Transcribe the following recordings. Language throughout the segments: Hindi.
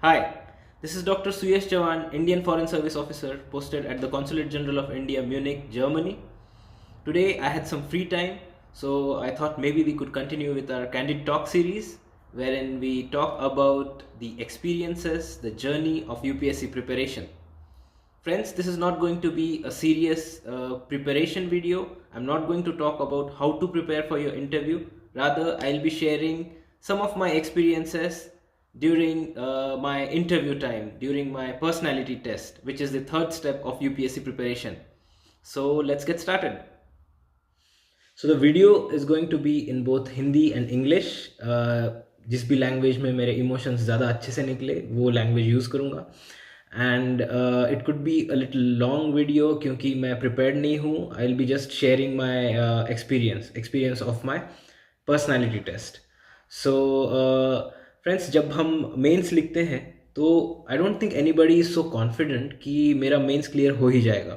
Hi, this is Dr. Suyesh Chavan, Indian Foreign Service Officer posted at the Consulate General of India, Munich, Germany. Today I had some free time, so I thought maybe we could continue with our Candid Talk series, wherein we talk about the experiences, the journey of UPSC preparation. Friends, this is not going to be a serious preparation video. I'm not going to talk about how to prepare for your interview. Rather, I'll be sharing some of my experiences during my interview time, during my personality test, which is the third step of UPSC preparation. So let's get started. So the video is going to be in both Hindi and English. जिस भी लैंग्वेज में मेरे इमोशंस ज़्यादा अच्छे से निकले वो लैंग्वेज यूज़ करूँगा. And it could be a little long video क्योंकि मैं प्रिपेयर्ड नहीं हूँ. I will be just sharing my experience of my personality test. So friends, जब हम मेंस लिखते हैं तो I don't think anybody is so confident कि मेरा मेंस क्लियर हो ही जाएगा.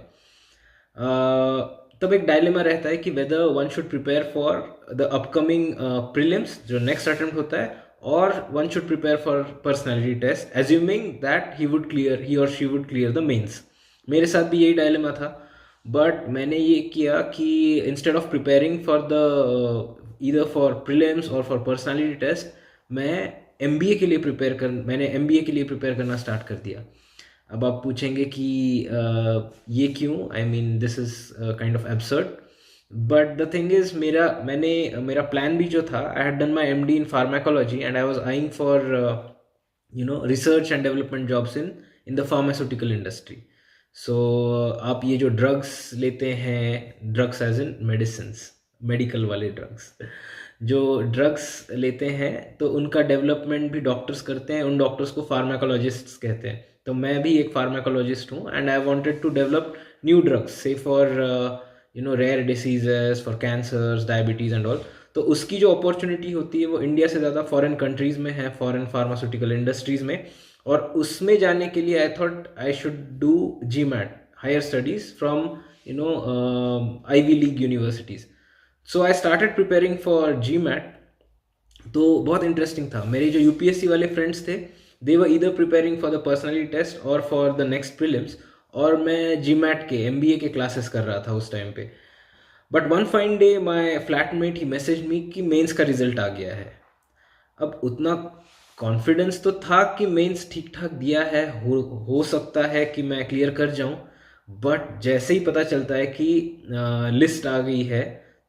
तब एक डायलेमा रहता है कि whether one should prepare for the upcoming prelims जो नेक्स्ट अटेम्प्ट होता है, और one should prepare for personality test assuming that he और she would clear the mains. मेरे साथ भी यही डायलेमा था, बट मैंने ये किया कि instead of preparing for the either for prelims और फॉर पर्सनैलिटी टेस्ट, मैंने एमबीए के लिए प्रिपेयर करना स्टार्ट कर दिया. अब आप पूछेंगे कि ये क्यों? I mean this is kind of absurd, but the thing is मेरा प्लान भी जो था, I had done my MD in pharmacology and I was eyeing for research and development jobs in the pharmaceutical industry. So आप ये जो ड्रग्स लेते हैं, drugs as in medicines, medical वाले ड्रग्स, जो ड्रग्स लेते हैं तो उनका डेवलपमेंट भी डॉक्टर्स करते हैं. उन डॉक्टर्स को फार्माकोलॉजिस्ट्स कहते हैं. तो मैं भी एक फार्माकोलॉजिस्ट हूँ and I wanted to develop new drugs, say for rare diseases, for cancers, diabetes and all. तो उसकी जो अपॉर्चुनिटी होती है वो इंडिया से ज़्यादा फॉरेन कंट्रीज़ में है, फॉरेन फार्मास्यूटिकल इंडस्ट्रीज़ में. और उसमें जाने के लिए I thought I should do GMAT, higher studies from Ivy League universities. So I started preparing for GMAT. तो बहुत इंटरेस्टिंग था. मेरे जो यूपीएससी वाले फ्रेंड्स थे, they were either preparing for the personality test और फॉर द नेक्स्ट प्रीलिम्स, और मैं GMAT के MBA के क्लासेस कर रहा था उस टाइम पे. But one fine day my flatmate he message me कि मेंस का रिजल्ट आ गया है. अब उतना कॉन्फिडेंस तो था कि मेंस ठीक ठाक दिया है, हो सकता है कि मैं क्लियर कर जाऊं. बट जैसे ही पता चलता है कि लिस्ट आ गई है,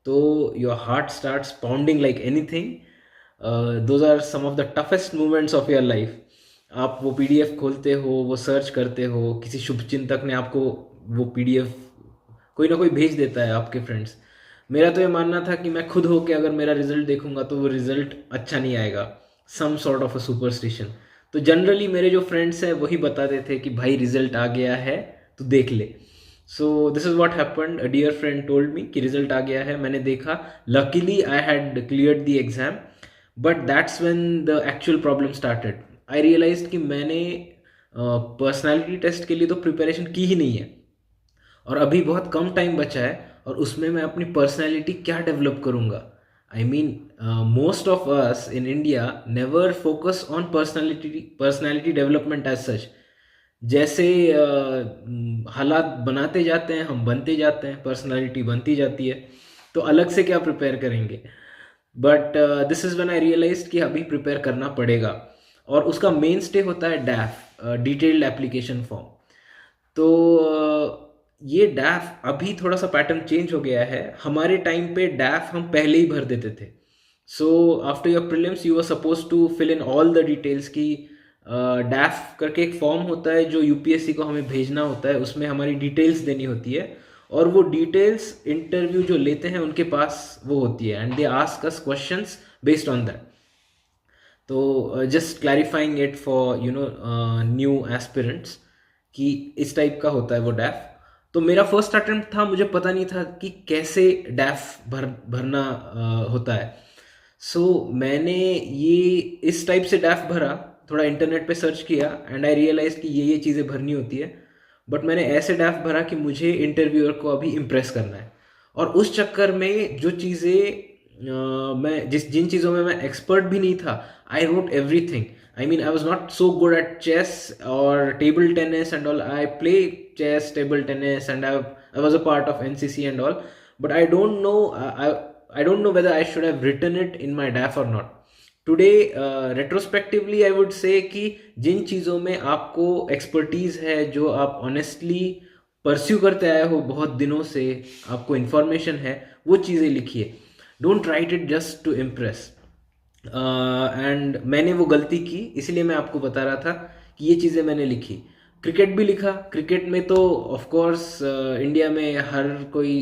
तो your heart starts pounding like anything. Those are some of the toughest moments of your life. आप वो PDF खोलते हो, वो सर्च करते हो, किसी शुभचिंतक ने आपको वो PDF कोई ना कोई भेज देता है, आपके फ्रेंड्स. मेरा तो ये मानना था कि मैं खुद होके अगर मेरा रिजल्ट देखूंगा तो वो रिजल्ट अच्छा नहीं आएगा, some sort of a superstition. तो जनरली मेरे जो फ्रेंड्स हैं वही बताते थे कि भाई रिजल्ट आ गया है तो देख ले. So this is what happened. A dear friend told me कि रिजल्ट आ गया है. मैंने देखा, luckily I had cleared the exam, but that's when the actual problem started. I realise कि मैंने पर्सनैलिटी टेस्ट के लिए तो प्रिपरेशन की ही नहीं है, और अभी बहुत कम टाइम बचा है, और उसमें मैं अपनी पर्सनैलिटी क्या डेवलप करूँगा. I mean most of us in India never focus on personality development as such. जैसे हालात बनाते जाते हैं, हम बनते जाते हैं, पर्सनैलिटी बनती जाती है, तो अलग से क्या प्रिपेयर करेंगे. But this is when I realise कि अभी प्रिपेयर करना पड़ेगा. और उसका मेन स्टे होता है डैफ, डिटेल्ड एप्लीकेशन फॉर्म. तो ये डैफ अभी थोड़ा सा पैटर्न चेंज हो गया है. हमारे टाइम पे डैफ हम पहले ही भर देते थे. So after your prelims you are suppose to fill in all the details की. डैफ करके एक फॉर्म होता है जो यूपीएससी को हमें भेजना होता है. उसमें हमारी डिटेल्स देनी होती है, और वो डिटेल्स इंटरव्यू जो लेते हैं उनके पास वो होती है, and they ask us questions based on that. तो just clarifying it for new aspirants कि इस टाइप का होता है वो डैफ. तो मेरा फर्स्ट अटेम्प्ट था, मुझे पता नहीं था कि कैसे डैफ भरना होता है. सो मैंने ये इस टाइप से डैफ भरा, थोड़ा इंटरनेट पे सर्च किया, एंड आई रियलाइज कि ये चीज़ें भरनी होती है. बट मैंने ऐसे डैफ भरा कि मुझे इंटरव्यूअर को अभी इम्प्रेस करना है, और उस चक्कर में जो चीज़ें मैं जिन चीज़ों में मैं एक्सपर्ट भी नहीं था, I wrote everything. I mean, I was not so good at chess or table tennis and all. I play chess, table tennis, and I was a part of NCC and all. But I don't know. I don't know whether I should have written it in my DAF or not. Today retrospectively I would say कि जिन चीज़ों में आपको एक्सपर्टीज़ है, जो आप ऑनेस्टली परस्यू करते आए हो बहुत दिनों से, आपको इन्फॉर्मेशन है, वो चीज़ें लिखिए. Don't write it just to impress. And मैंने वो गलती की, इसलिए मैं आपको बता रहा था कि ये चीज़ें मैंने लिखी. क्रिकेट भी लिखा. क्रिकेट में तो ऑफ कोर्स इंडिया में हर कोई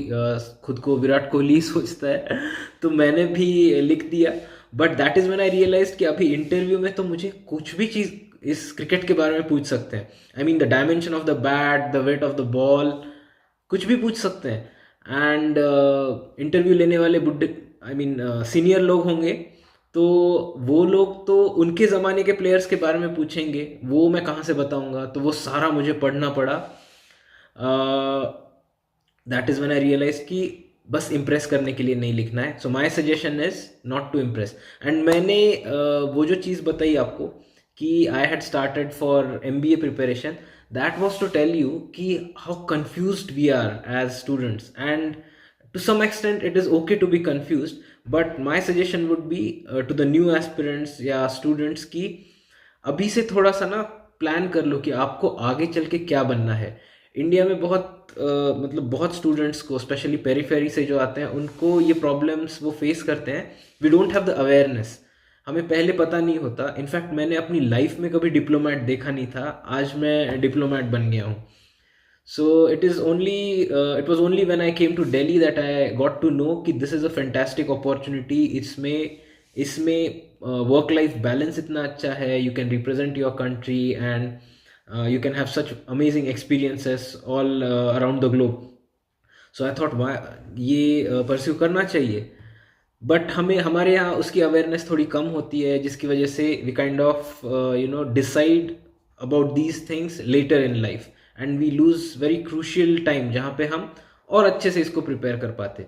खुद को विराट कोहली सोचता है, तो मैंने भी लिख दिया. But that is when I realise कि अभी इंटरव्यू में तो मुझे कुछ भी चीज़ इस क्रिकेट के बारे में पूछ सकते हैं. I mean the dimension of the bat, the weight of the ball, कुछ भी पूछ सकते हैं. एंड इंटरव्यू लेने वाले बुड्ढे, आई मीन सीनियर लोग होंगे, तो वो लोग तो उनके ज़माने के प्लेयर्स के बारे में पूछेंगे, वो मैं कहाँ से बताऊँगा. तो वो सारा मुझे पढ़ना पड़ा. That is when I realise कि बस इम्प्रेस करने के लिए नहीं लिखना है. So my suggestion is not to impress. And मैंने वो जो चीज़ बताई आपको कि I had started for MBA preparation, that was to tell you कि how confused we are as students. And to some extent it is okay to be confused, but my suggestion would be to the new aspirants या students की अभी से थोड़ा सा ना प्लान कर लो कि आपको आगे चल के क्या बनना है. इंडिया में बहुत मतलब बहुत स्टूडेंट्स को, स्पेशली पेरीफेरी से जो आते हैं, उनको ये प्रॉब्लम्स वो फेस करते हैं. We don't have the awareness. हमें पहले पता नहीं होता. इनफैक्ट मैंने अपनी लाइफ में कभी डिप्लोमेट देखा नहीं था, आज मैं डिप्लोमेट बन गया हूँ. So it was only when I came to Delhi that I got to know कि this is a fantastic opportunity. इसमें work life balance इतना अच्छा है. You can represent your country and you can have such amazing experiences all around the globe. So I thought ये pursue करना चाहिए. बट हमारे यहाँ उसकी अवेयरनेस थोड़ी कम होती है, जिसकी वजह से we kind of decide about these things later in life. And we lose very crucial time जहाँ पे हम और अच्छे से इसको प्रिपेयर कर पाते.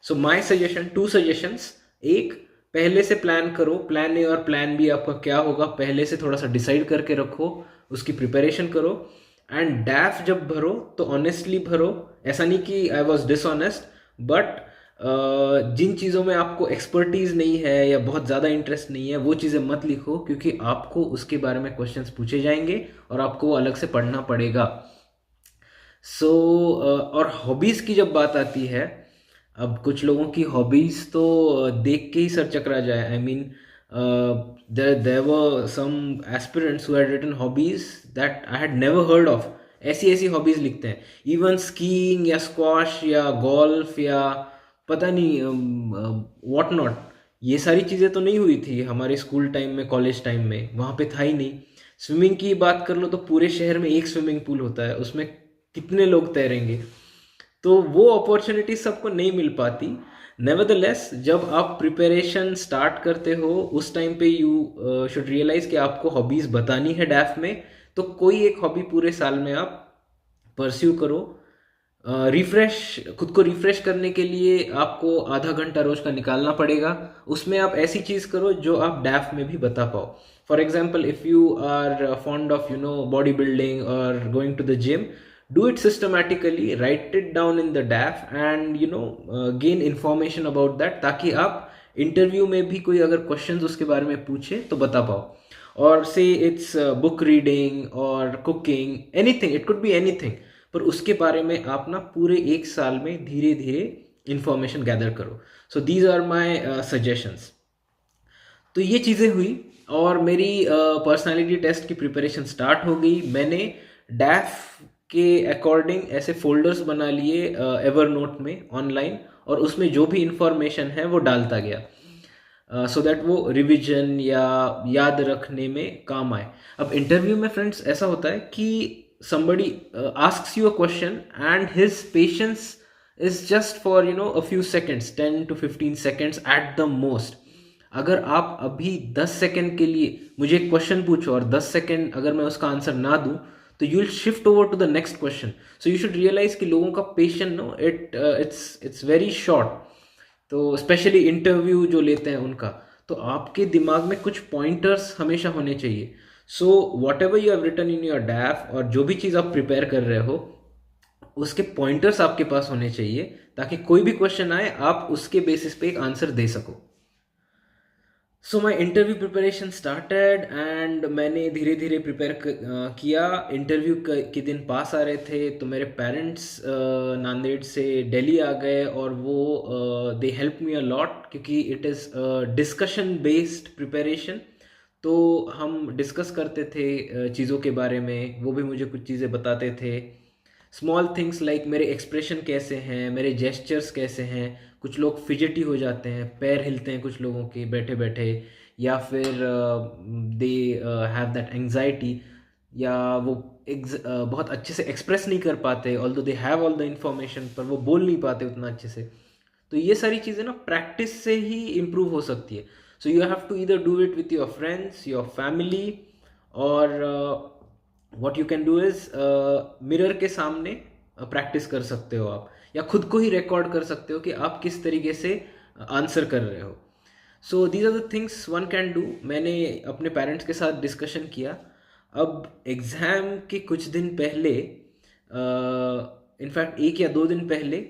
सो माई सजेशन, 2 सजेशंस. एक, पहले से प्लान करो. प्लान ए और प्लान बी आपका क्या होगा पहले से थोड़ा सा डिसाइड करके रखो, उसकी प्रिपरेशन करो. एंड डैफ जब भरो तो ऑनेस्टली भरो. ऐसा नहीं कि आई वॉज डिसऑनेस्ट, बट जिन चीज़ों में आपको एक्सपर्टीज़ नहीं है या बहुत ज़्यादा इंटरेस्ट नहीं है, वो चीज़ें मत लिखो, क्योंकि आपको उसके बारे में क्वेश्चंस पूछे जाएंगे और आपको वो अलग से पढ़ना पड़ेगा. सो और हॉबीज़ की जब बात आती है, अब कुछ लोगों की हॉबीज़ तो देख के ही सर चकरा जाए. I mean there were some aspirants who had written hobbies that I had never heard of. ऐसी हॉबीज़ लिखते हैं. इवन स्कीइंग या स्क्वाश या गोल्फ या पता नहीं व्हाट नॉट, ये सारी चीज़ें तो नहीं हुई थी हमारे स्कूल टाइम में, कॉलेज टाइम में, वहाँ पे था ही नहीं. स्विमिंग की बात कर लो तो पूरे शहर में एक स्विमिंग पूल होता है, उसमें कितने लोग तैरेंगे. तो वो अपॉर्चुनिटी सबको नहीं मिल पाती. नेवरदलेस, जब आप प्रिपरेशन स्टार्ट करते हो उस टाइम पे यू शुड रियलाइज कि आपको हॉबीज़ बतानी है डैफ में, तो कोई एक हॉबी पूरे साल में आप परस्यू करो. खुद को रिफ्रेश करने के लिए आपको आधा घंटा रोज का निकालना पड़ेगा. उसमें आप ऐसी चीज़ करो जो आप डैफ में भी बता पाओ. For example, if you are fond of body building और going to the gym, do it systematically, write it down in the DAF and gain information about that, ताकि आप इंटरव्यू में भी कोई अगर क्वेश्चंस उसके बारे में पूछे तो बता पाओ. और से इट्स बुक रीडिंग और cooking, anything, it could be anything, पर उसके बारे में आप ना पूरे एक साल में धीरे धीरे इंफॉर्मेशन गैदर करो. So these are my suggestions. तो ये चीज़ें हुई और मेरी पर्सनालिटी टेस्ट की प्रिपरेशन स्टार्ट हो गई. मैंने डैफ के अकॉर्डिंग ऐसे फोल्डर्स बना लिए एवरनोट में ऑनलाइन, और उसमें जो भी इंफॉर्मेशन है वो डालता गया सो दैट वो रिवीजन या याद रखने में काम आए. अब इंटरव्यू में फ्रेंड्स ऐसा होता है कि somebody asks you a question and his patience is just for a few seconds, 10 to 15 seconds at the most. अगर आप अभी 10 सेकेंड के लिए मुझे एक क्वेश्चन पूछो और 10 सेकेंड अगर मैं उसका आंसर ना दूं, तो you will shift over to the next question. So you should realise कि लोगों का पेशेंस इट्स वेरी शॉर्ट. तो स्पेशली इंटरव्यू जो लेते हैं उनका, तो आपके दिमाग में कुछ पॉइंटर्स हमेशा होने चाहिए. So whatever you have written in your DAF, और जो भी चीज़ आप प्रिपेयर कर रहे हो, उसके पॉइंटर्स आपके पास होने चाहिए, ताकि कोई भी क्वेश्चन आए आप उसके बेसिस पे एक आंसर दे सको. So my interview preparation started, and मैंने धीरे धीरे प्रिपेयर किया. इंटरव्यू के दिन पास आ रहे थे, तो मेरे पेरेंट्स नांदेड़ से दिल्ली आ गए, और वो they help me a lot, क्योंकि it is discussion based preparation. तो हम डिस्कस करते थे चीज़ों के बारे में, वो भी मुझे कुछ चीज़ें बताते थे. स्मॉल थिंग्स लाइक मेरे एक्सप्रेशन कैसे हैं, मेरे जेस्चर्स कैसे हैं. कुछ लोग फिजिटी हो जाते हैं, पैर हिलते हैं कुछ लोगों के बैठे बैठे, या फिर दे हैव दैट एंग्जाइटी, या वो बहुत अच्छे से एक्सप्रेस नहीं कर पाते, although they have all the information, पर वो बोल नहीं पाते उतना अच्छे से. तो ये सारी चीज़ें ना प्रैक्टिस से ही इम्प्रूव हो सकती है. So you have to either do it with your friends, your family, और what you can do is mirror के सामने प्रैक्टिस कर सकते हो आप, या खुद को ही रिकॉर्ड कर सकते हो कि आप किस तरीके से आंसर कर रहे हो. So these are the things one can do. मैंने अपने पेरेंट्स के साथ डिस्कशन किया. अब एग्ज़ाम के कुछ दिन पहले, इनफैक्ट 1 या 2 दिन पहले,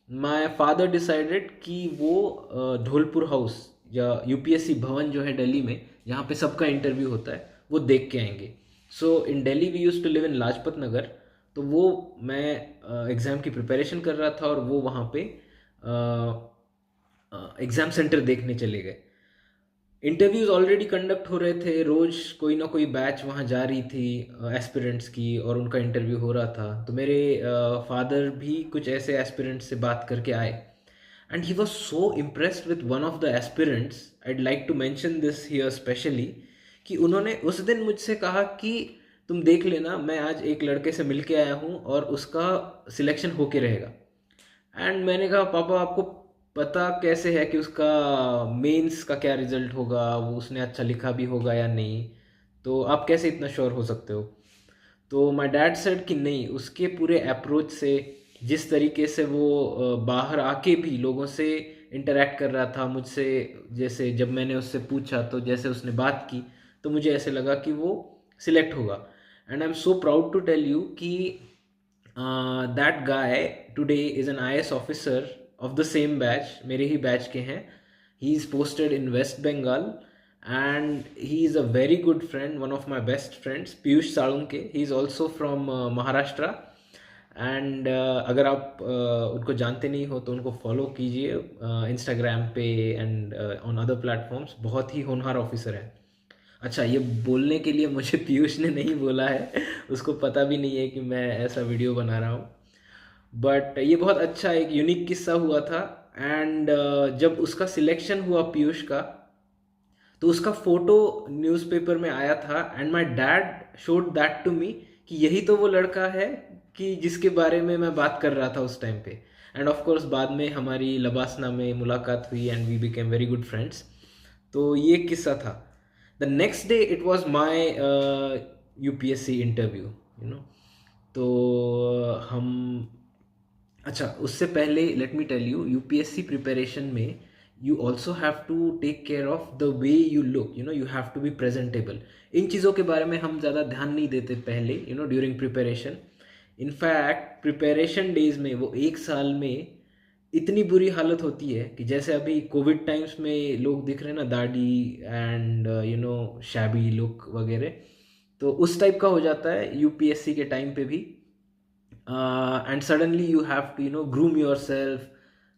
माय फादर डिसाइडेड कि वो धौलपुर हाउस, या यूपीएससी भवन जो है दिल्ली में, जहाँ पे सबका इंटरव्यू होता है, वो देख के आएंगे. So in Delhi we use to live in Lajpat Nagar. तो वो मैं एग्ज़ाम की प्रिपरेशन कर रहा था, और वो वहाँ पे एग्ज़ाम सेंटर देखने चले गए. इंटरव्यूज़ ऑलरेडी कंडक्ट हो रहे थे, रोज़ कोई ना कोई बैच वहाँ जा रही थी एस्पिरेंट्स की, और उनका इंटरव्यू हो रहा था. तो मेरे फादर भी कुछ ऐसे एस्पिरेंट्स से बात करके आए, and he was so impressed with one of the aspirants. I'd like to mention this here specially, कि उन्होंने उस दिन मुझसे कहा कि तुम देख लेना, मैं आज एक लड़के से मिल के आया हूँ और उसका सिलेक्शन होके रहेगा. एंड मैंने कहा, पापा आपको पता कैसे है कि उसका मेंस का क्या रिजल्ट होगा, वो उसने अच्छा लिखा भी होगा या नहीं, तो आप कैसे इतना श्योर हो सकते हो. तो माय डैड सेड कि नहीं, उसके पूरे अप्रोच से, जिस तरीके से वो बाहर आके भी लोगों से इंटरेक्ट कर रहा था मुझसे, जैसे जब मैंने उससे पूछा तो जैसे उसने बात की, तो मुझे ऐसे लगा कि वो सिलेक्ट होगा. And I am so proud to tell you कि that guy today is an IAS officer of the same batch, मेरे ही बैच के हैं. He is posted in West Bengal, and he is a very good friend, one of my best friends, Piyush Salunke. He is also from Maharashtra. And अगर आप उनको जानते नहीं हो तो उनको फॉलो कीजिए इंस्टाग्राम पे एंड ऑन अदर प्लेटफॉर्म्स. बहुत ही होनहार ऑफिसर है. अच्छा, ये बोलने के लिए मुझे पीयूष ने नहीं बोला है, उसको पता भी नहीं है कि मैं ऐसा वीडियो बना रहा हूँ. बट ये बहुत अच्छा एक यूनिक किस्सा हुआ था. एंड जब उसका सिलेक्शन हुआ पीयूष का, तो उसका फोटो न्यूज़पेपर में आया था, and my dad showed that to me कि यही तो वो लड़का है कि जिसके बारे में मैं बात कर रहा था उस टाइम पे. एंड ऑफ कोर्स बाद में हमारी लबासना में मुलाकात हुई, and we became very good friends. तो ये किस्सा था. The next day it was my UPSC interview, you know. तो हम, अच्छा उससे पहले let me tell you, UPSC preparation में you also have to take care of the way you look, you know, you have to be presentable. इन चीज़ों के बारे में हम ज़्यादा ध्यान नहीं देते पहले, you know, during preparation. In fact preparation days में वो 1 साल में इतनी बुरी हालत होती है कि जैसे अभी कोविड टाइम्स में लोग दिख रहे हैं ना, दाढ़ी and you know shabby look वगैरह, तो उस टाइप का हो जाता है यूपीएससी के टाइम पे भी. And suddenly you have to, you know, groom yourself.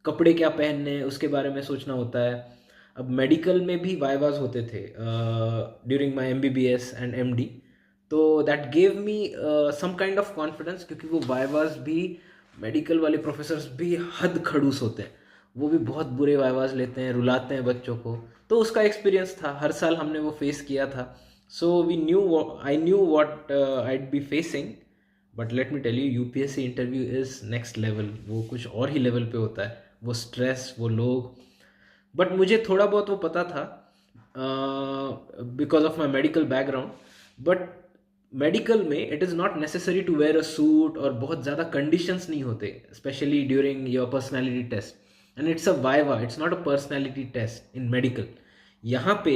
कपड़े क्या पहनने उसके बारे में सोचना होता है. अब मेडिकल में भी वाइवाज होते थे during my MBBS and MD. तो that gave me some kind of confidence, क्योंकि वो वाइवाज भी, मेडिकल वाले प्रोफेसर्स भी हद खड़ूस होते हैं. वो भी बहुत बुरे वाइवाज लेते हैं, रुलाते हैं बच्चों को. तो उसका एक्सपीरियंस था, हर साल हमने वो फेस किया था. So I knew what I'd be facing. But let me tell you, UPSC interview is next level. वो कुछ और ही लेवल पे होता है, वो स्ट्रेस, वो लोग. बट मुझे थोड़ा बहुत वो पता था because of my medical background. But medical में it is not necessary to wear a suit, और बहुत ज़्यादा कंडीशंस नहीं होते, specially during your personality test. And it's a viva, it's not a personality test in medical. यहाँ पे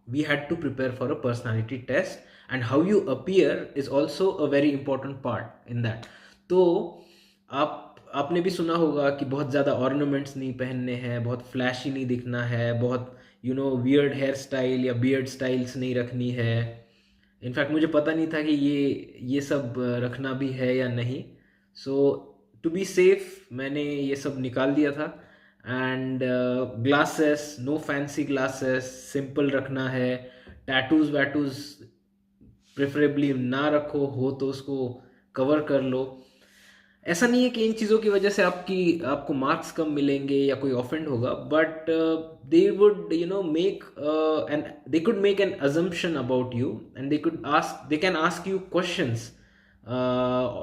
we had to prepare for a personality test, and how you appear is also a very important part in that. तो आपने भी सुना होगा कि बहुत ज़्यादा ऑर्नामेंट्स नहीं पहनने हैं, बहुत फ्लैशी नहीं दिखना है, बहुत वियर्ड हेयर स्टाइल या बियर्ड स्टाइल्स नहीं रखनी है. इनफैक्ट मुझे पता नहीं था कि ये सब रखना भी है या नहीं. सो टू बी सेफ मैंने ये सब निकाल दिया था. And glasses, no fancy glasses, simple रखना है. टैटूज वैटूज प्रेफरेबली ना रखो, हो तो उसको कवर कर लो. ऐसा नहीं है कि इन चीज़ों की वजह से आपको मार्क्स कम मिलेंगे या कोई ऑफेंड होगा, but they would make an they could make an assumption about you, and they can ask you questions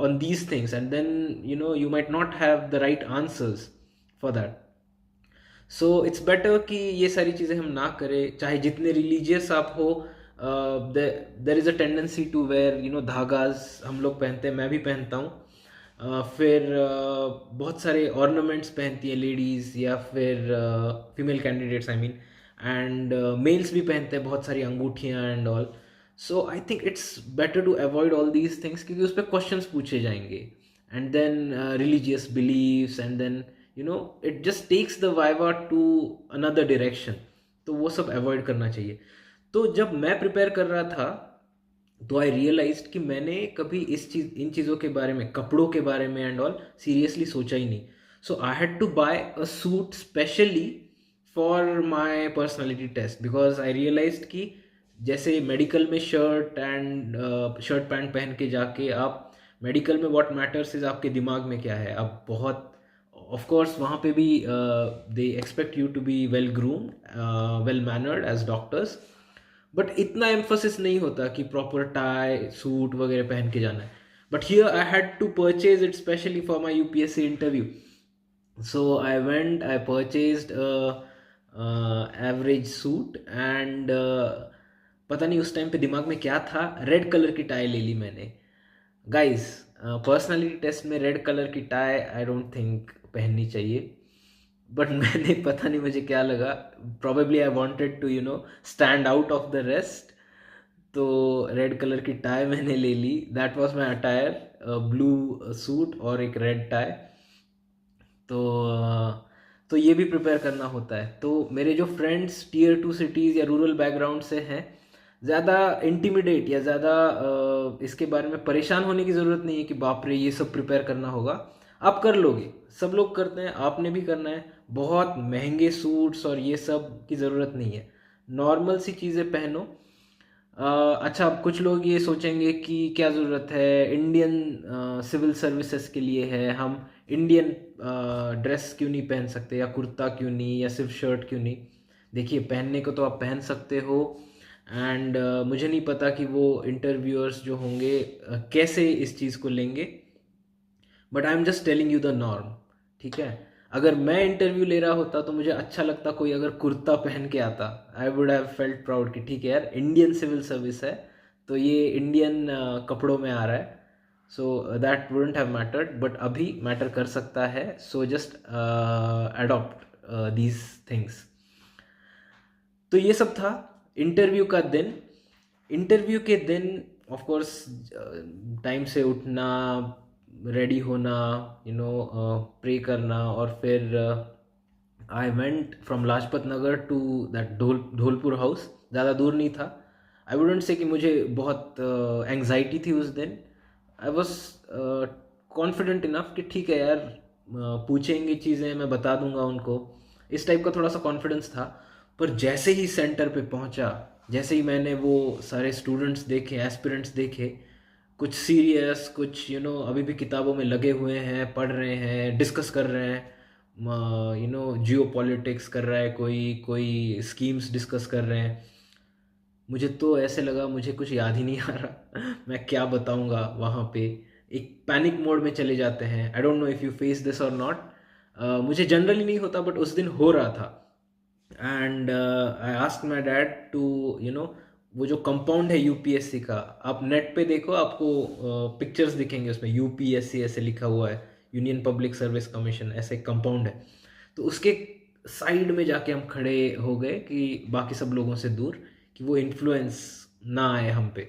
on these things, and then you might not have the right answers for that. So it's better कि ये सारी चीज़ें हम ना करें. चाहे जितने रिलीजियस आप हो, there is a tendency to wear धागास हम लोग पहनते हैं, मैं भी पहनता हूँ. फिर बहुत सारे ऑर्नामेंट्स पहनती हैं लेडीज़, या फिर female candidates I mean, and males भी पहनते हैं बहुत सारी अंगूठियाँ and all. So I think it's better to avoid all these things, क्योंकि उस पर क्वेश्चंस पूछे जाएंगे, and then religious beliefs, and then it just takes the viva to another direction. तो वो सब अवॉइड करना चाहिए. तो जब मैं प्रिपेयर कर रहा था तो आई रियलाइज्ड कि मैंने कभी इन चीज़ों के बारे में, कपड़ों के बारे में एंड ऑल सीरियसली सोचा ही नहीं. So I had to buy a suit specially for my personality test, because I realized कि जैसे मेडिकल में शर्ट पैंट पहन के जाके आप मेडिकल में व्हाट मैटर्स इज आपके दिमाग में क्या है. आप बहुत ऑफ कोर्स वहाँ पे भी they expect you to be well groomed, well mannered as doctors, but इतना एम्फोसिस नहीं होता कि प्रॉपर टाई सूट वगैरह पहन के जाना है. But here I had to purchase it specially for my UPSC interview. So I went, I purchased average suit, and पता नहीं उस टाइम पे दिमाग में क्या था, रेड कलर की टाई ले ली मैंने. गाइज, पर्सनालिटी टेस्ट में रेड कलर की टाई आई डोंट थिंक पहननी चाहिए, बट मैंने पता नहीं मुझे क्या लगा, probably I wanted to stand out of the rest. तो रेड कलर की टाई मैंने ले ली. That was my attire, blue suit और एक रेड टाई. तो ये भी प्रिपेयर करना होता है. तो मेरे जो फ्रेंड्स टीयर 2 सिटीज़ या रूरल बैकग्राउंड से हैं, ज़्यादा इंटिमिडेट या ज़्यादा इसके बारे में परेशान होने की ज़रूरत नहीं है कि बाप रे ये सब प्रिपेयर करना होगा. आप कर लोगे, सब लोग करते हैं, आपने भी करना है. बहुत महंगे सूट्स और ये सब की ज़रूरत नहीं है, नॉर्मल सी चीज़ें पहनो. अच्छा, कुछ लोग ये सोचेंगे कि क्या ज़रूरत है, इंडियन सिविल सर्विसेज के लिए है, हम इंडियन ड्रेस क्यों नहीं पहन सकते, या कुर्ता क्यों नहीं, या सिर्फ शर्ट क्यों नहीं. देखिए, पहनने को तो आप पहन सकते हो, एंड मुझे नहीं पता कि वो इंटरव्यूअर्स जो होंगे कैसे इस चीज़ को लेंगे, but I am just telling you the norm. ठीक है, अगर मैं इंटरव्यू ले रहा होता तो मुझे अच्छा लगता कोई अगर कुर्ता पहन के आता. I would have felt proud कि ठीक है यार, इंडियन सिविल सर्विस है तो ये इंडियन कपड़ों में आ रहा है. So that wouldn't have mattered, but अभी मैटर कर सकता है. So just adopt these things. तो ये सब था इंटरव्यू का दिन. इंटरव्यू के दिन ऑफ कोर्स टाइम से उठना, रेडी होना, प्रे करना, और फिर I went from Lajpat Nagar to that Dholpur house. ज़्यादा दूर नहीं था. आई वुडंट से कि मुझे बहुत एंग्जाइटी थी उस दिन. आई वॉज कॉन्फिडेंट इनफ कि ठीक है यार, पूछेंगे चीज़ें मैं बता दूंगा उनको, इस टाइप का थोड़ा सा कॉन्फिडेंस था. पर जैसे ही सेंटर पे पहुंचा, जैसे ही मैंने वो सारे स्टूडेंट्स देखे, एस्पिरेंट्स देखे, कुछ सीरियस, कुछ अभी भी किताबों में लगे हुए हैं, पढ़ रहे हैं, डिस्कस कर रहे हैं, जियो पॉलिटिक्स कर रहा है, कोई स्कीम्स डिस्कस कर रहे हैं. मुझे तो ऐसे लगा मुझे कुछ याद ही नहीं आ रहा मैं क्या बताऊंगा. वहाँ पे एक पैनिक मोड में चले जाते हैं. I don't know if you face this और नॉट. मुझे जनरली नहीं होता, बट उस दिन हो रहा था. And I asked my dad to वो जो कंपाउंड है यूपीएससी का, आप नेट पे देखो, आपको पिक्चर्स दिखेंगे, उसमें यूपीएससी ऐसे लिखा हुआ है, यूनियन पब्लिक सर्विस कमीशन, ऐसे कंपाउंड है. तो उसके साइड में जाके हम खड़े हो गए कि बाकी सब लोगों से दूर, कि वो इन्फ्लुएंस ना आए हम पे।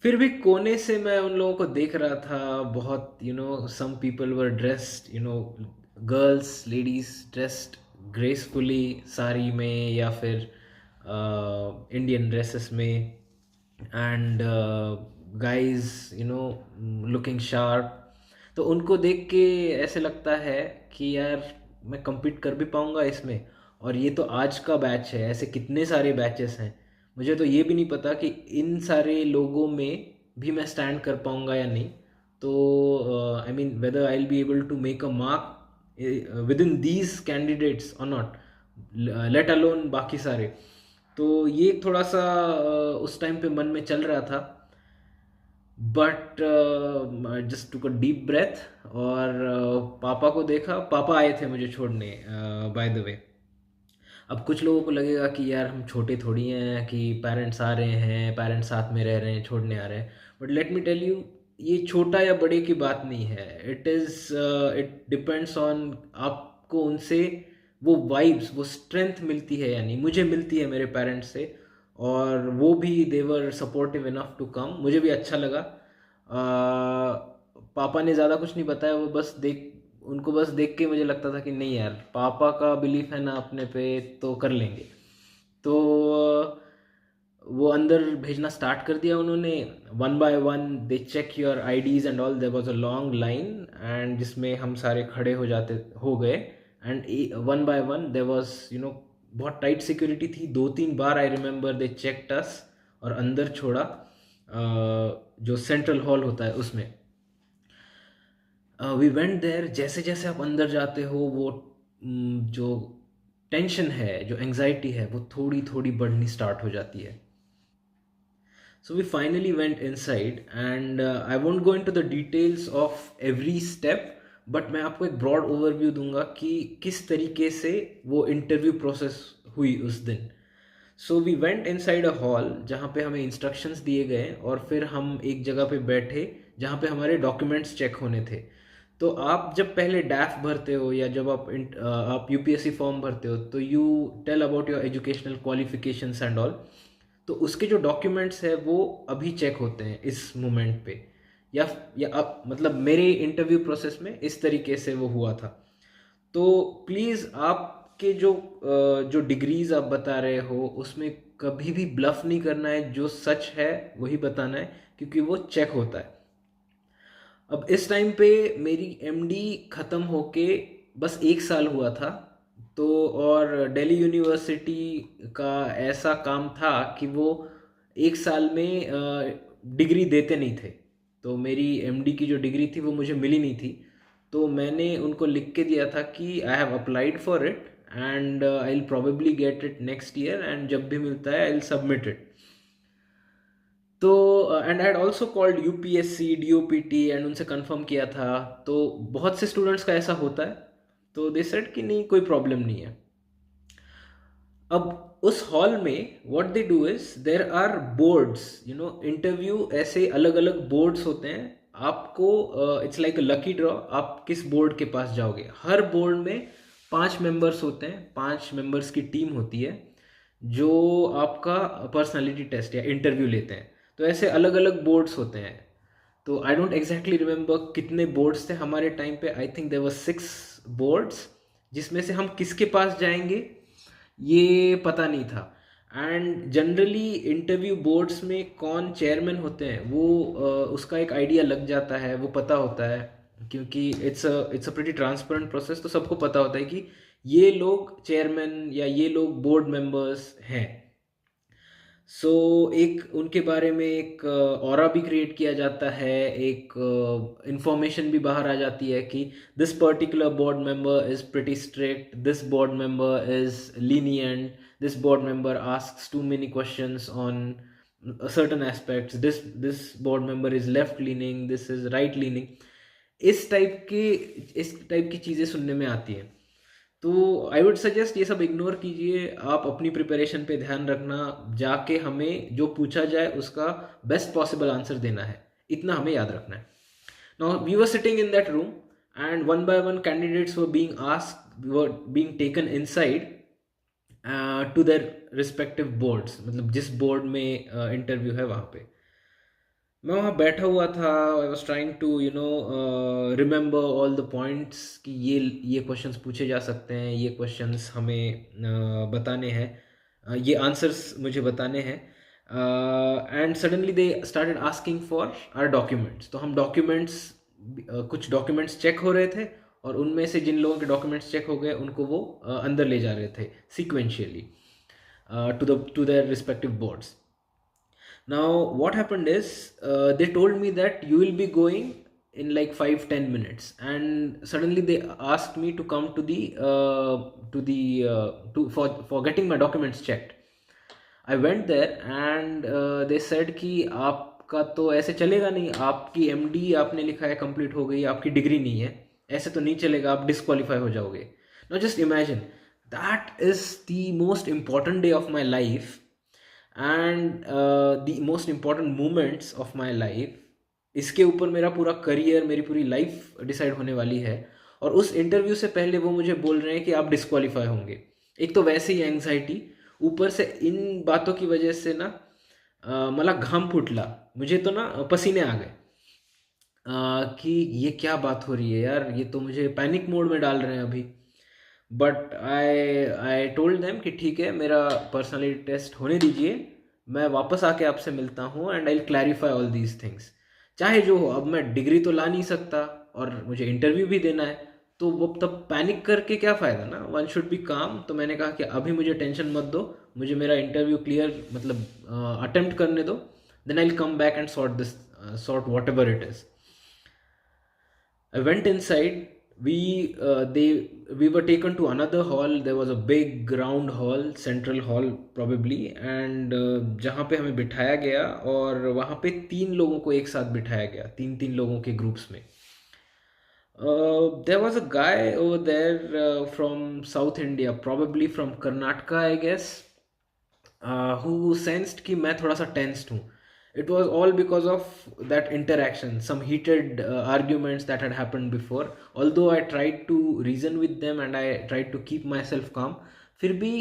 फिर भी कोने से मैं उन लोगों को देख रहा था, बहुत some people were dressed, girls ladies dressed gracefully, sari में या फिर इंडियन ड्रेसेस में, एंड गाइज लुकिंग शार्प। तो उनको देख के ऐसे लगता है कि यार मैं compete कर भी पाऊंगा इसमें। और ये तो आज का बैच है, ऐसे कितने सारे बैचेस हैं, मुझे तो ये भी नहीं पता कि इन सारे लोगों में भी मैं स्टैंड कर पाऊंगा या नहीं। तो I mean whether I will be able to make a mark within these candidates और नॉट, लेट अलोन बाकी सारे। तो ये थोड़ा सा उस टाइम पे मन में चल रहा था। But just took a deep breath और पापा को देखा। पापा आए थे मुझे छोड़ने, बाय द वे। अब कुछ लोगों को लगेगा कि यार हम छोटे थोड़ी हैं कि पेरेंट्स आ रहे हैं, पेरेंट्स साथ में रह रहे हैं, छोड़ने आ रहे हैं। But let me tell you, ये छोटा या बड़े की बात नहीं है। इट डिपेंड्स ऑन आपको उनसे वो वाइब्स, वो स्ट्रेंथ मिलती है या नहीं। मुझे मिलती है मेरे पेरेंट्स से, और वो भी देवर सपोर्टिव इनफ टू कम। मुझे भी अच्छा लगा। पापा ने ज़्यादा कुछ नहीं बताया, वो बस उनको बस देख के मुझे लगता था कि नहीं यार, पापा का बिलीफ है ना अपने पे, तो कर लेंगे। तो वो अंदर भेजना स्टार्ट कर दिया उन्होंने। One by one they check your IDs and all. There was a long line, and जिसमें हम सारे खड़े हो गए। And one by one there was बहुत टाइट सिक्योरिटी थी। 2-3 बार आई रिमेंबर दे चेक्ड अस और अंदर छोड़ा, जो सेंट्रल हॉल होता है उसमें। We went there. जैसे जैसे आप अंदर जाते हो, वो जो टेंशन है, जो एंजाइटी है, वो थोड़ी थोड़ी बढ़नी स्टार्ट हो जाती है। So we finally went inside, and I won't go into the details of every step, but मैं आपको एक broad overview दूंगा कि किस तरीके से वो इंटरव्यू प्रोसेस हुई उस दिन। So we went inside a hall जहाँ पे हमें इंस्ट्रक्शंस दिए गए, और फिर हम एक जगह पे बैठे जहाँ पे हमारे डॉक्यूमेंट्स चेक होने थे। तो आप जब पहले डैफ भरते हो, या जब आप यूपीएससी फॉर्म भरते हो, तो you tell about your educational qualifications and all. तो उसके जो डॉक्यूमेंट्स है वो अभी चेक होते हैं इस मोमेंट पे। या अब मतलब मेरे इंटरव्यू प्रोसेस में इस तरीके से वो हुआ था। तो प्लीज़ आपके जो डिग्रीज आप बता रहे हो, उसमें कभी भी ब्लफ नहीं करना है। जो सच है वही बताना है, क्योंकि वो चेक होता है। अब इस टाइम पे मेरी एमडी ख़त्म होके बस 1 साल हुआ था। तो और दिल्ली यूनिवर्सिटी का ऐसा काम था कि वो 1 साल में डिग्री देते नहीं थे। तो मेरी एमडी की जो डिग्री थी वो मुझे मिली नहीं थी। तो मैंने उनको लिख के दिया था कि I have applied for it, and I will probably get it next year, and जब भी मिलता है आई विल सबमिट इट। तो and I had also called UPSC DOPT and उनसे कंफर्म किया था। तो बहुत से स्टूडेंट्स का ऐसा होता है। तो दे सेड कि नहीं, कोई प्रॉब्लम नहीं है। अब उस हॉल में what they do is there are boards, interview ऐसे अलग अलग बोर्ड्स होते हैं। आपको it's like a lucky draw, आप किस बोर्ड के पास जाओगे। हर बोर्ड में 5 मेंबर्स होते हैं, 5 मेंबर्स की टीम होती है जो आपका पर्सनालिटी टेस्ट या इंटरव्यू लेते हैं। तो ऐसे अलग अलग बोर्ड्स होते हैं। तो आई डोंट एग्जैक्टली रिमेंबर कितने बोर्ड्स थे हमारे टाइम पे। I think there were 6 boards, जिसमें से हम किसके पास जाएंगे ये पता नहीं था। एंड जनरली इंटरव्यू बोर्ड्स में कौन चेयरमैन होते हैं वो उसका एक आइडिया लग जाता है, वो पता होता है। क्योंकि it's a pretty transparent process. तो सबको पता होता है कि ये लोग चेयरमैन या ये लोग बोर्ड मेंबर्स हैं। सो एक उनके बारे में एक ऑरा भी क्रिएट किया जाता है, एक इंफॉर्मेशन भी बाहर आ जाती है कि this particular board member is pretty strict, this board member is lenient, this board member asks too many questions on certain aspects, this board member is left leaning, this is right leaning। इस टाइप की चीज़ें सुनने में आती हैं। तो आई वुड सजेस्ट ये सब इग्नोर कीजिए, आप अपनी प्रिपरेशन पे ध्यान रखना। जाके हमें जो पूछा जाए उसका बेस्ट पॉसिबल आंसर देना है, इतना हमें याद रखना है। Now we were sitting in that room, and one by one candidates were being taken inside to their respective boards, मतलब जिस बोर्ड में इंटरव्यू है वहाँ पे मैं वहाँ बैठा हुआ था. I was trying to remember all the points कि ये क्वेश्चंस पूछे जा सकते हैं, ये क्वेश्चंस हमें बताने हैं, ये आंसर्स मुझे बताने हैं. And suddenly they started asking for our documents. तो हम डॉक्यूमेंट्स, कुछ डॉक्यूमेंट्स चेक हो रहे थे, और उनमें से जिन लोगों के डॉक्यूमेंट्स चेक हो गए उनको वो अंदर ले जा रहे थे sequentially to their respective boards. Now, what happened is they told me that you will be going in like 5-10 minutes, and suddenly they asked me to come for getting my documents checked. I went there and they said कि आपका तो ऐसे चलेगा नहीं, आपकी MD आपने लिखा है कंप्लीट हो गई, आपकी डिग्री नहीं है, ऐसे तो नहीं चलेगा, आप डिस्क्वालीफाई हो जाओगे. Now just imagine, that is the most important day of my life and the most important moments of my life. इसके ऊपर मेरा पूरा करियर, मेरी पूरी लाइफ डिसाइड होने वाली है, और उस इंटरव्यू से पहले वो मुझे बोल रहे हैं कि आप डिस्क्वालीफाई होंगे. एक तो वैसे ही एंग्जाइटी, ऊपर से इन बातों की वजह से ना मला घाम फुटला, मुझे तो ना पसीने आ गए कि ये क्या बात हो रही है यार, ये तो मुझे पैनिक मोड में डाल रहे हैं अभी. बट आई टोल्ड देम कि ठीक है, मेरा पर्सनालिटी टेस्ट होने दीजिए, मैं वापस आके आपसे मिलता हूँ and I clarify all these things. चाहे जो हो, अब मैं डिग्री तो ला नहीं सकता और मुझे इंटरव्यू भी देना है, तो वो तब पैनिक करके क्या फ़ायदा ना, वन शुड बी काम. तो मैंने कहा कि अभी मुझे टेंशन मत दो, मुझे मेरा इंटरव्यू क्लियर मतलब अटेम्प्ट करने दो, then I will come back and sort whatever it is. I went inside. We were taken to another hall. There was a big round hall, central hall probably, and जहाँ पे हमें बिठाया गया, और वहाँ पे 3 लोगों को एक साथ बिठाया गया, 3-3 लोगों के ग्रुप्स में. There was a guy over there from South India, probably from Karnataka, I guess, who sensed कि मैं थोड़ा सा tensed हूँ. It was all because of that interaction, some heated arguments that had happened before. Although I tried to reason with them and I tried to keep myself calm, फिर भी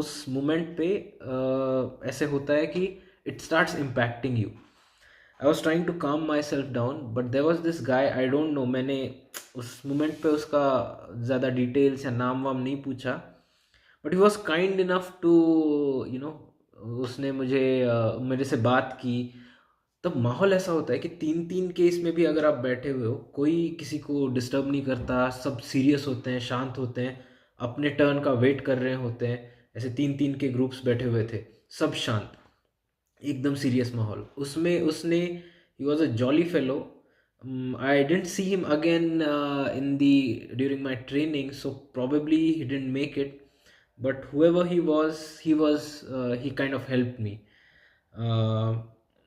उस moment पे ऐसे होता है कि it starts impacting you. I was trying to calm myself down, but there was this guy, I don't know, मैंने उस moment पे उसका ज़्यादा details या नाम वाम नहीं पूछा, but he was kind enough to उसने मुझे मेरे से बात की. तब माहौल ऐसा होता है कि 3-3 केस में भी अगर आप बैठे हुए हो, कोई किसी को डिस्टर्ब नहीं करता, सब सीरियस होते हैं, शांत होते हैं, अपने टर्न का वेट कर रहे होते हैं. ऐसे 3-3 के ग्रुप्स बैठे हुए थे, सब शांत, एकदम सीरियस माहौल. उसमें उसने, he was a jolly fellow. I didn't see him again in the during my training, so probably he didn't make it. But whoever he kind of helped me.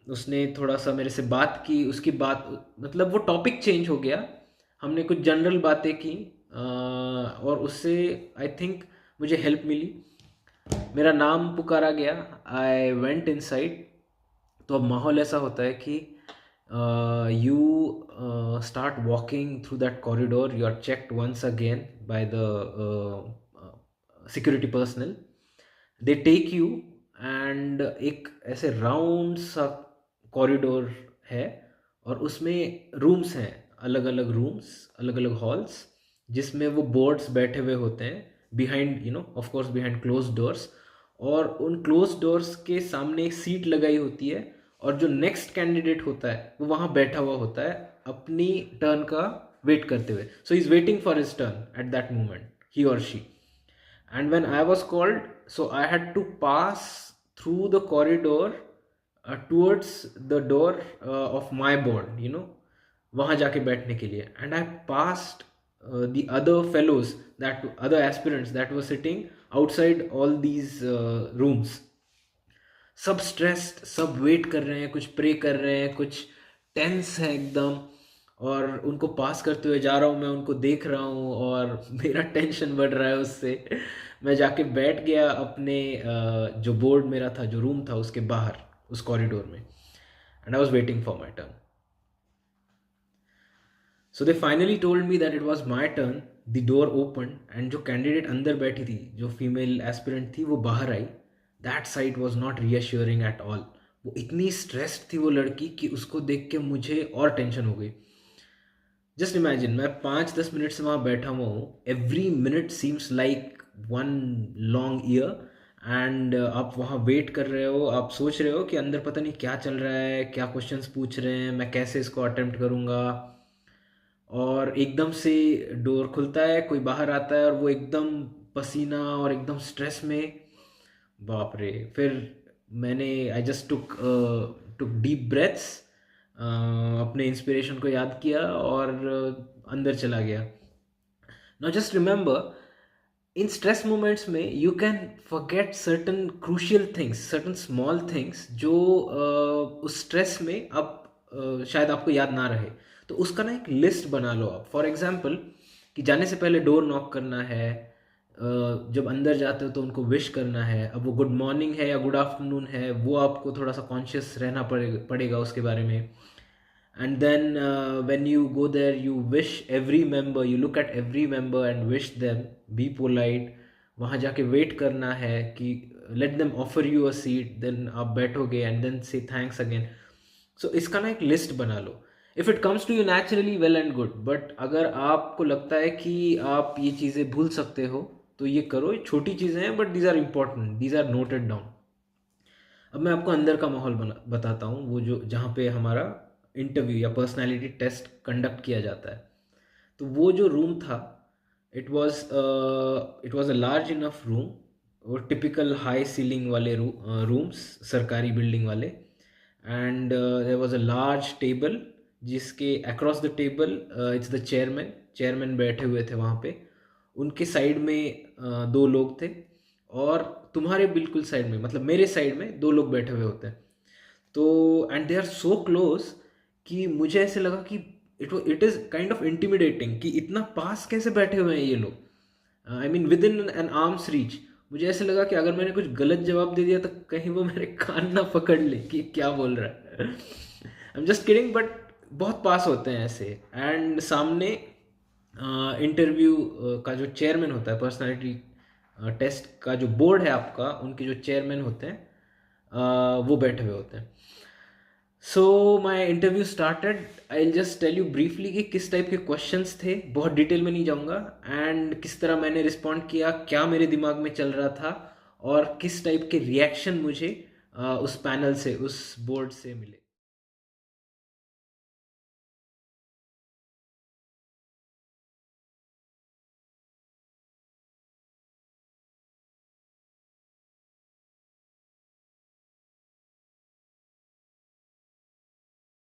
उसने थोड़ा सा मेरे से बात की, उसकी बात मतलब वो टॉपिक चेंज हो गया, हमने कुछ जनरल बातें की, और उससे आई थिंक मुझे हेल्प मिली. मेरा नाम पुकारा गया, आई वेंट इनसाइड. तो अब माहौल ऐसा होता है कि you start walking through that corridor, you are checked once again by the security personnel. They take you and एक ऐसे राउंड सा कॉरिडोर है, और उसमें रूम्स हैं, अलग अलग रूम्स, अलग अलग हॉल्स, जिसमें वो बोर्ड्स बैठे हुए होते हैं behind of course behind close doors. और उन क्लोज डोर्स के सामने एक सीट लगाई होती है, और जो नेक्स्ट कैंडिडेट होता है वो वहाँ बैठा हुआ होता है अपनी टर्न का वेट करते हुए. So is waiting for his turn at that moment, he और she. And when I was called, so I had to pass through the corridor towards the door of my board, वहाँ जाके बैठने के लिए. And I passed the other fellows, that other aspirants that were sitting outside all these rooms. सब स्ट्रेस्ड, सब वेट कर रहे हैं, कुछ प्रे कर रहे हैं, कुछ टेंस है एकदम, और उनको पास करते हुए जा रहा हूँ, मैं उनको देख रहा हूँ और मेरा टेंशन बढ़ रहा है उससे. मैं जाके बैठ गया अपने जो बोर्ड मेरा था, जो रूम था, उसके बाहर उस कॉरिडोर में. And I was waiting for my turn. So they finally told me that it was my turn. The door open and जो कैंडिडेट अंदर बैठी थी, जो फीमेल एस्पिरेंट थी, वो बाहर आई. That sight was not reassuring at all. वो इतनी स्ट्रेस्ड थी वो लड़की कि उसको देख के मुझे और टेंशन हो गई. जस्ट इमेजिन, मैं 5-10 मिनट से वहाँ बैठा हुआ हूँ. Every minute seems like one long year. And आप वहाँ वेट कर रहे हो, आप सोच रहे हो कि अंदर पता नहीं क्या चल रहा है, क्या क्वेश्चंस पूछ रहे हैं, मैं कैसे इसको अटेम्प्ट करूँगा. और एकदम से डोर खुलता है, कोई बाहर आता है और वो एकदम पसीना और एकदम स्ट्रेस में. बाप रे. फिर मैंने I just took deep breaths, अपने इंस्पिरेशन को याद किया और अंदर चला गया. Now just remember, in stress moments में you can forget certain crucial things, certain small things जो उस स्ट्रेस में अब शायद आपको याद ना रहे. तो उसका ना एक लिस्ट बना लो आप. फॉर एग्जाम्पल, कि जाने से पहले डोर नॉक करना है, जब अंदर जाते हो तो उनको विश करना है. अब वो गुड मॉर्निंग है या गुड आफ्टरनून है, वो आपको थोड़ा सा कॉन्शियस रहना पड़ेगा उसके बारे में. And then when you go there, you wish every member, you look at every member and wish them, be polite. वहाँ जाके वेट करना है कि let them offer you a seat, then आप बैठोगे and then say thanks again. So इसका ना एक लिस्ट बना लो. If it comes to you naturally, well and good. But अगर आपको लगता है कि आप ये चीज़ें भूल सकते हो तो ये करो. ये छोटी चीज़ें हैं but these are important, these are noted down. अब मैं आपको अंदर का माहौल बताता हूँ, वो जो जहाँ पे हमारा इंटरव्यू या पर्सनालिटी टेस्ट कंडक्ट किया जाता है. तो वो जो रूम था, it was a large enough room. वो टिपिकल हाई सीलिंग वाले रूम्स, सरकारी बिल्डिंग वाले. And there was a large table, जिसके across the table it's the chairman बैठे हुए थे वहाँ पे. उनके साइड में दो लोग थे और तुम्हारे बिल्कुल साइड में, मतलब मेरे साइड में दो लोग बैठे हुए होते हैं. तो and they are so close कि मुझे ऐसे लगा कि it is kind of intimidating कि इतना पास कैसे बैठे हुए हैं ये लोग. I mean within an arm's reach. मुझे ऐसे लगा कि अगर मैंने कुछ गलत जवाब दे दिया तो कहीं वो मेरे कान ना पकड़ ले कि क्या बोल रहा है. I am just kidding, but बहुत पास होते हैं ऐसे. एंड सामने इंटरव्यू का जो चेयरमैन होता है, पर्सनालिटी टेस्ट का जो बोर्ड है आपका, उनके जो चेयरमैन होते हैं वो बैठे हुए होते हैं. So my interview started. I just tell you briefly कि किस टाइप के क्वेश्चंस थे, बहुत डिटेल में नहीं जाऊँगा. एंड किस तरह मैंने रिस्पॉन्ड किया, क्या मेरे दिमाग में चल रहा था और किस टाइप के रिएक्शन मुझे उस पैनल से, उस बोर्ड से मिले.